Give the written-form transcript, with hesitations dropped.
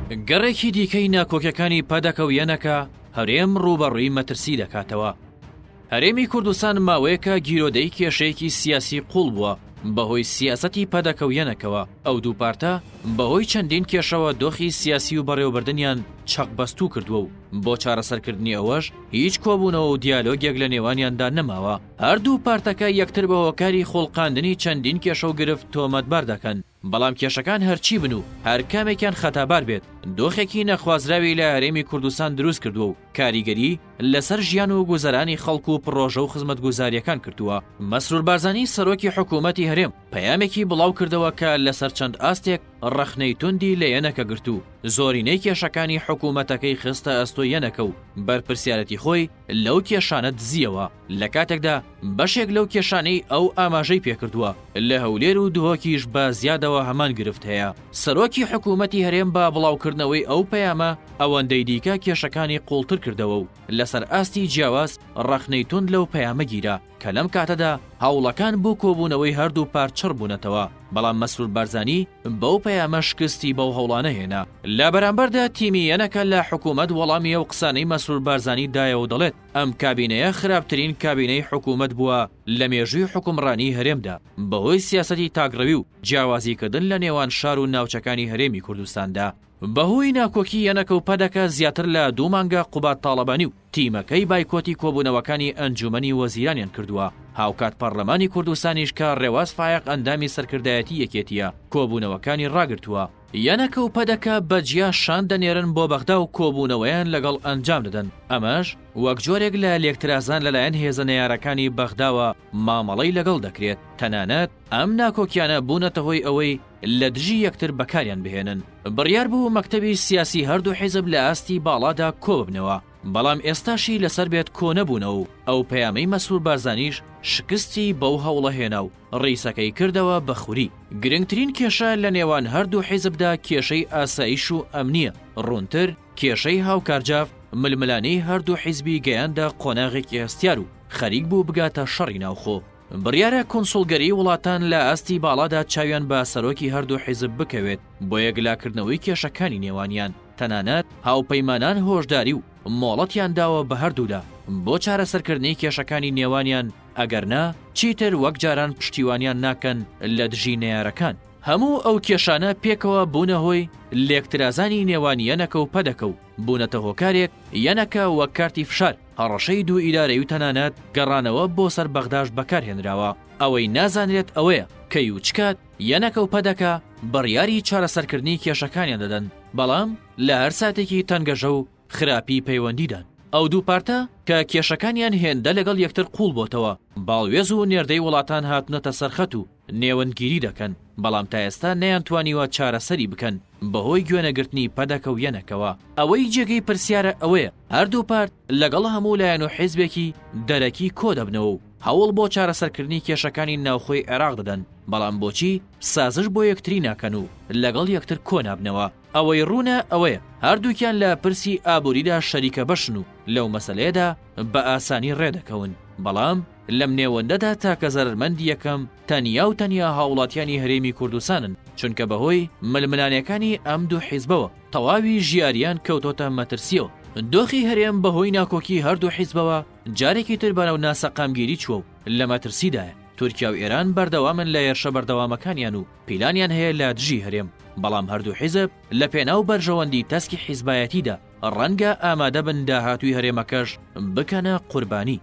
گەڕێکی دیکەی ناکۆکیەکانی پەدەکەویەنەکە هەرێم ڕوبەڕووی مەترسی دەکاتەوە. هەرێمی کوردستان ماوەیەکە گیرۆدەی کێشەیەکی سیاسی قوڵ بووە بەهۆی سیاسەتی پەدەکەویەنەکەوە. ئەو دوو پارتە بەهۆی چەندین کێشەوە دۆخی سیاسی و بەڕێوەبردنیان چەقبەستوو کردووە و بۆ چارەسەرکردنی ئەوەش هیچ کۆبوونەوە و دیالۆگێک لە نێوانیاندا نەماوە. هەردوو پارتەکە یەکتر بە هۆکاری خۆڵقاندنی چەندین کێشە و گرفت تۆمەتبار دەکەن، بەڵام کێشەکان هەرچی بن و هەر کامێکیان خەتابار بێت دۆخێکی نەخوازراوی لە هەرێمی کوردستان دروست کردووە و کاریگەری لەسەر ژیان و گوزەرانی خەڵکو و پڕۆژە و خزمەتگوزاریەکان کردووە. مەسرور بارزانی سەرۆکی حکوومەتی هەرێم پەیامێکی بڵاو کردەوە کە لەسەر چەند ئاستێک ڕەخنەی توندی لە یەنەکە گرت و زۆرینەی کێشەکانی حکوومەتەکەی خستە ئەستۆ یەنەکە و بەرپرسیارەتی خۆی لەو کێشانە دزیەوە. لە کاتێکدا بەشێک لەو کێشانەی ئەو ئاماژەی پێکردووە لە هەولێر و دهۆکیش بە زیادەوە هەمان گرفت هەیە. سەرۆکی حکوومەتی هەرێم بە بڵاوکردنەوەی ئەو پەیامە ئەوەندەی دیکە کێشەکانی قوڵتر کردەوە و لەسەر ئاستی جیاواز ڕەخنەی تند لەو پەیامە گیرە کە لەم کاتەدا هەوڵەکان بۆ کۆبوونەوەی هەردوو پار چڕ بوونەتەوە. بەڵام مەسرور بارزانی بەو پەیامە شکستی بەو هەوڵانە هێنا. لە بەرامبەردا تیمی یەنەکە لە حکوومەت وەڵامی ئەو قسانەی مەسرور بارزانی دایە و دەڵێت ئەم کابینەیە خراپترین کابینەی حکوومەت بووە لە مێژووی حکومڕانی هەرێمدا بەهۆی سیاسەتی تاگڕەوی و جیاوازیکردن لە نێوان شار و ناوچەکانی هەرێمی کوردستاندا. بەهۆی ناکۆکی یەنەکە و پەدەکە زیاتر لە 2 مانگە قوبات تاڵەبانی و تیمەکەی بایکۆتی کۆبوونەوەکانی ئەنجومەنی وەزیرانیان کردووە. هاوکات پەرلەمانی کوردستانیش کە ڕێواز فایق ئەندامی سەرکردایەتی یەکێتیە کۆبوونەوەکانی ڕاگرتووە. یەنەکە و پەدەکە بەجیا شان دەنێرن بۆ بەغدا و کۆبوونەوەیان لەگەڵ ئەنجام دەدەن. ئەمەش وەک جۆرێک لە لێکترازان لەلایەن هێزە نەیارەکانی بەغداوە مامەڵەی لەگەڵ دەکرێت. تەنانەت ئەم ناکۆکیانە بوونەتە هۆی ئەوەی لە دژی یەکتر بەکاریان بهێنن. بڕیار بوو مەکتەبی سیاسی هەردوو حیزب لە ئاستی باڵادا کۆ ببنەوە، بەڵام ئێستاشی لەسەر بێت کۆ نەبوونەوە و ئەو پەیامەی مەسرور بارزانیش شکستی بەو هەوڵە هێنا و ڕیسەکەی کردەوە بەخوری. گرنگترین کێشە لە نێوان هەردوو حیزبدا کێشەی ئاسایش و ئەمنیە، ڕوونتر کێشەی هاوکارجاف ململانەی هەردوو حیزبی گەیاندا قۆناغێکی هەستیار و خەریک بوو بگاتە شەڕی ناوخۆ. بڕیارە کۆنسڵگەری وڵاتان لە ئاستی باڵادا چاویان بە سەرۆکی هەردوو حیزب بکەوێت بۆ یەکلاکردنەوەی کێشەکانی نێوانیان. تەنانەت هاوپەیمانان هۆشداری و مۆڵەتیان داوە بە هەردوودا بۆ چارەسەرکردنی کێشەکانی نێوانیان، ئەگەرنا چیتر وەک جاران پشتیوانیان ناکەن لە دژی نەیارەکان. هەموو ئەو کێشانە پێکەوە بوونە هۆی لێکترازانی نێوان یەنەکە و پەدەکە و بوونەتە هۆکارێک یەنەکە وەک کارتی فشار هەڕەشەی دوو ئیدارەی و تەنانەت گەڕانەوە بۆ سەر بەغداش بەکارهێنراوە. ئەوەی نازانرێت ئەوەیە کە یوچکات یەنەکە و پەدەکە بڕیاری چارەسەرکردنی کێشەکانیان دەدەن، بەڵام لە هەر ساتێکی تەنگەژە و خراپی پەیوەندیدان. ئەو دوو پارتە کە کێشەکانیان هێندە لەگەڵ یەکتر قوڵ بۆتەوە باڵوێز و نێردەی وڵاتان هاتنەتە سەرخەت و نێوەندگیری دەکەن، بەڵام تا ئێستا نەیانتوانیوە چارەسەری بکەن بەهۆی گوێنەگرتنی پەدەکە و یەنەکەوە. ئەوەی جێگەی پرسیارە ئەوەیە هەردوو پارت لەگەڵ هەموو لایەن و حیزبێکی دەرەکی کۆ دەبنەوە و هەوڵ بۆ چارەسەرکردنی کێشەکانی ناوخۆی عێراق دەدەن، بەڵام بۆچی سازش بۆ یەکتری ناکەن و لەگەڵ یەکتر کۆ نابنەوە. ئەوەی ڕوونە ئەوەیە هەردووکیان لە پرسی ئابووریدا شەریکە بەشن و لەو مەسەلەیەدا بە ئاسانی ڕێدەکەون، بەڵام لەم نێوەندەدا تاکە زەرمەندی یەکەم تەنیا و تەنیا هاوڵاتیانی هەرێمی کوردستانن، چونکە بەهۆی ململانەکانی ئەم دوو حیزبەوە تەواوی ژیاریان کەوتۆتە مەترسیەوە. دۆخی هەرێم بەهۆی ناکۆکی هەردوو حیزبەوە جارێکی تر بەناو ناسەقامگیری چووە و لە مەترسیدایە. تورکیا و ئێران بەردەوامن لە هێرشە بەردەوامەکانیان و پیلانیان هەیە لە دژی هەرێم، بەڵام هەردوو حیزب لە پێناو بەرژەوەندی تەسکی حیزبایەتیدا ڕەنگە ئامادە بن داهاتووی هەرێمەکەش بکەنە قوربانی.